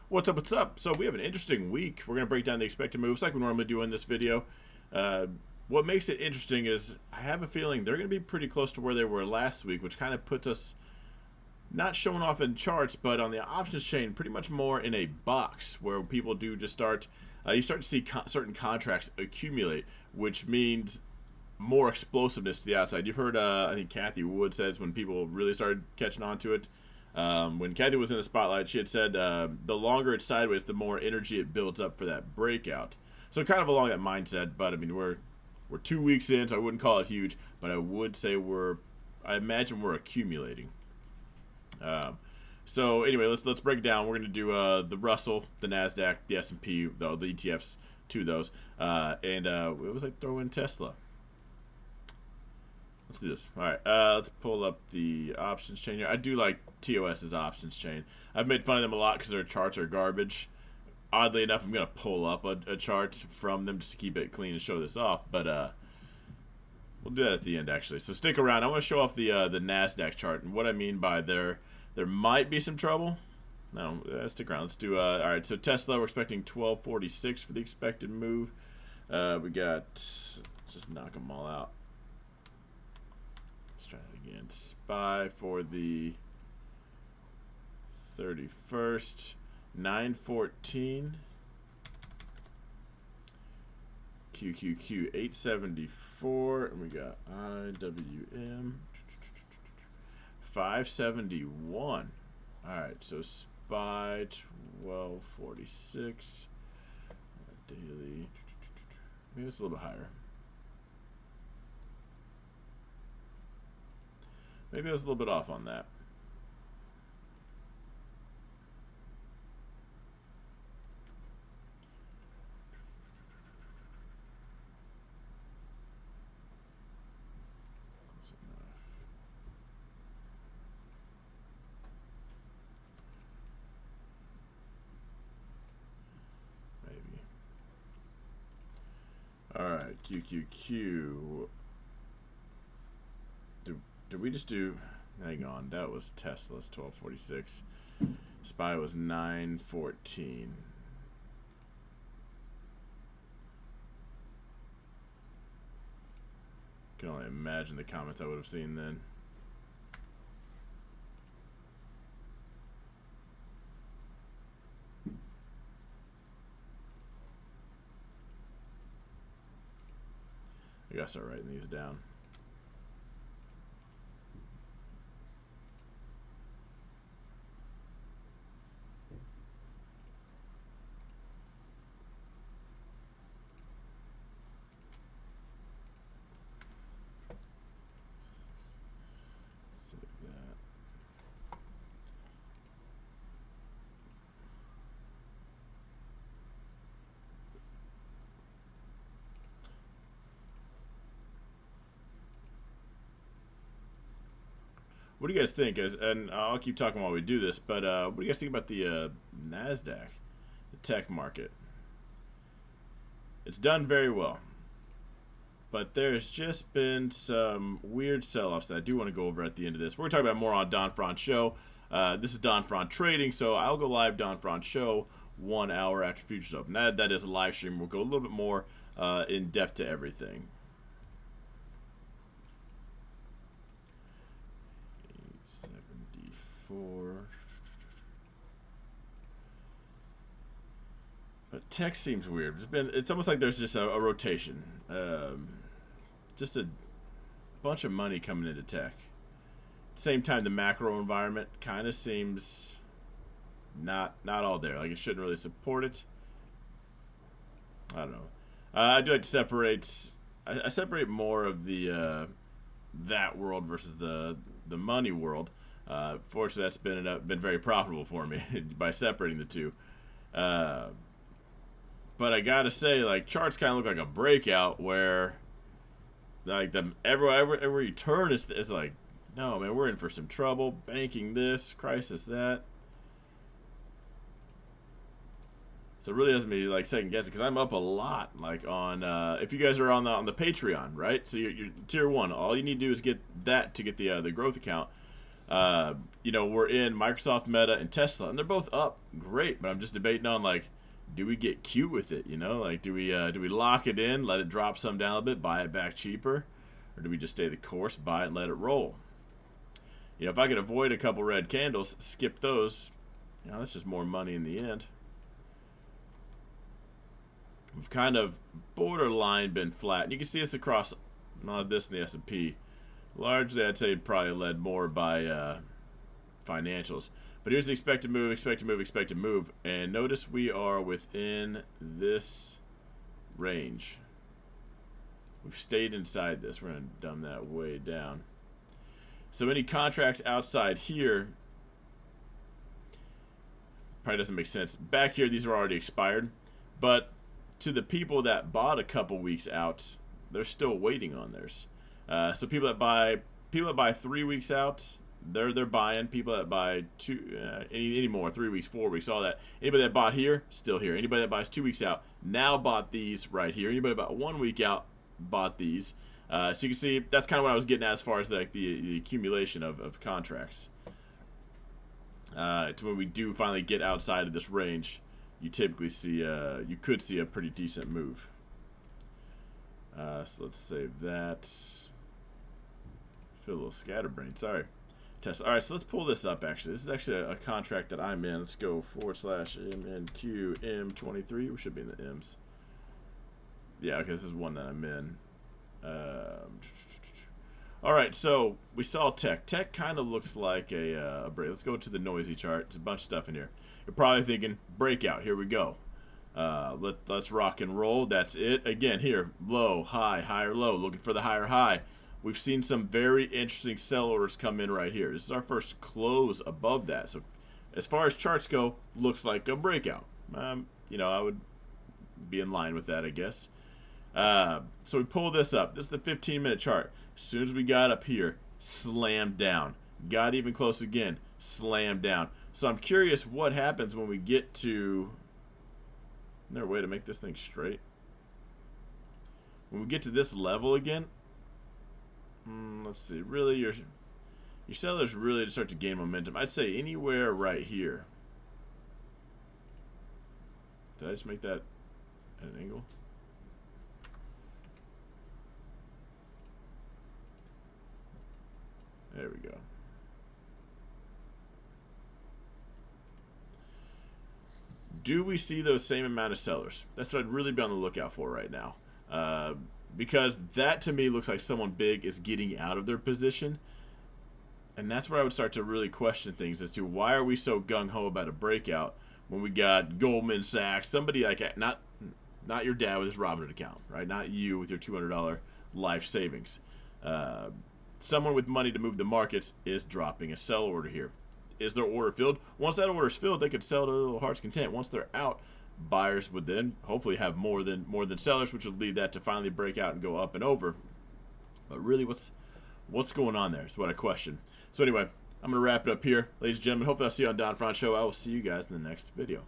What's up, what's up? So we have an interesting week. We're going to break down the expected moves like we normally do in this video. What makes it interesting is I have a feeling they're going to be pretty close to where they were last week, which kind of puts us not showing off in charts, but on the options chain pretty much more in a box where people do just start, you start to see certain contracts accumulate, which means more explosiveness to the outside. You've heard, I think Kathy Wood says when people really started catching on to it. When Kathy was in the spotlight, she had said the longer it's sideways, the more energy it builds up for that breakout. So kind of along that mindset, but I mean we're 2 weeks in, so I wouldn't call it huge, but I would say I imagine we're accumulating. So anyway, let's break it down. We're going to do the Russell, the Nasdaq, the S&P, the ETFs, two of those, and it was like throw in Tesla. Let's do this. All right, let's pull up the options chain here. I do like TOS's options chain. I've made fun of them a lot because their charts are garbage. Oddly enough, I'm going to pull up a chart from them just to keep it clean and show this off. But we'll do that at the end, actually. So stick around. I want to show off the Nasdaq chart. And what I mean by there might be some trouble. No, stick around. Let's do, all right, so Tesla, we're expecting 1246 for the expected move. We got, let's just knock them all out. Let's try that again. SPY for the 31st, 914. QQQ 874, and we got IWM 571. All right, so SPY 1246. Daily, maybe it's a little bit higher. Maybe I was a little bit off on that. Maybe. All right, QQQ. Did we just do? Hang on, that was Tesla's 1246. SPY was 914. Can only imagine the comments I would have seen then. I gotta start writing these down. What do you guys think? And I'll keep talking while we do this, but what do you guys think about the Nasdaq, the tech market? It's done very well, but there's just been some weird sell-offs that I do want to go over at the end of this. We're going to talk about more on Don Fran's show. This is Don Fran Trading, so I'll go live Don Fran's show 1 hour after Futures Open. That is a live stream. We'll go a little bit more in depth to everything. 74. But tech seems weird. It's almost like there's just a rotation. Just a bunch of money coming into tech. At the same time, the macro environment kind of seems not all there. Like it shouldn't really support it. I don't know. I do like to separate. I separate more of the that world versus the money world. Fortunately, that's been very profitable for me by separating the two. But I gotta say, like charts kind of look like a breakout where, like everywhere you turn is like, no man, we're in for some trouble. Banking this, crisis that. So it really doesn't be like second guessing because I'm up a lot. Like on if you guys are on the Patreon, right? So you're tier 1. All you need to do is get that to get the growth account. You know, we're in Microsoft, Meta, and Tesla, and they're both up. Great, but I'm just debating on, like, do we get cute with it? You know, like, do we lock it in, let it drop some down a bit, buy it back cheaper, or do we just stay the course, buy it, and let it roll? You know, if I could avoid a couple red candles, skip those, you know, that's just more money in the end. We've kind of borderline been flat. And you can see this across this in the S&P. Largely, I'd say probably led more by financials. But here's the expected move, expected move, expected move. And notice we are within this range. We've stayed inside this. We're going to dumb that way down. So any contracts outside here probably doesn't make sense. Back here, these are already expired. But to the people that bought a couple weeks out, they're still waiting on theirs. So people that buy 3 weeks out, they're buying. People that buy any more, 3 weeks, 4 weeks, all that. Anybody that bought here, still here. Anybody that buys 2 weeks out, now bought these right here. Anybody about 1 week out, bought these. So you can see that's kind of what I was getting at as far as the accumulation of contracts. To when we do finally get outside of this range, you typically see you could see a pretty decent move. So let's save that. Feel a little scatterbrained. Sorry. Test. All right, so let's pull this up. Actually, this is actually a contract that I'm in. Let's go /MNQM23. We should be in the M's. Yeah, okay, this is one that I'm in. All right, so we saw tech. Tech kind of looks like a break. Let's go to the noisy chart. There's a bunch of stuff in here. You're probably thinking, breakout. Here we go. Let's rock and roll. That's it. Again, here, low, high, higher, low. Looking for the higher high. We've seen some very interesting sell orders come in right here. This is our first close above that. So as far as charts go, looks like a breakout. You know, I would be in line with that, I guess. So we pull this up. This is the 15-minute chart. As soon as we got up here, slammed down. Got even close again, slammed down. So I'm curious what happens when we get to... Isn't there a way to make this thing straight? When we get to this level again, let's see. Really, your sellers really start to gain momentum. I'd say anywhere right here. Did I just make that at an angle? There we go. Do we see those same amount of sellers? That's what I'd really be on the lookout for right now. Because that to me looks like someone big is getting out of their position. And that's where I would start to really question things as to why are we so gung-ho about a breakout when we got Goldman Sachs, somebody like that, not your dad with his Robinhood account, right? Not you with your $200 life savings. Someone with money to move the markets is dropping a sell order here. Is their order filled? Once that order is filled, they could sell to their little heart's content. Once they're out, buyers would then hopefully have more than sellers, which would lead that to finally break out and go up and over. But really, what's going on there is what I question. So anyway, I'm going to wrap it up here. Ladies and gentlemen, hopefully I'll see you on Don Front Show. I will see you guys in the next video.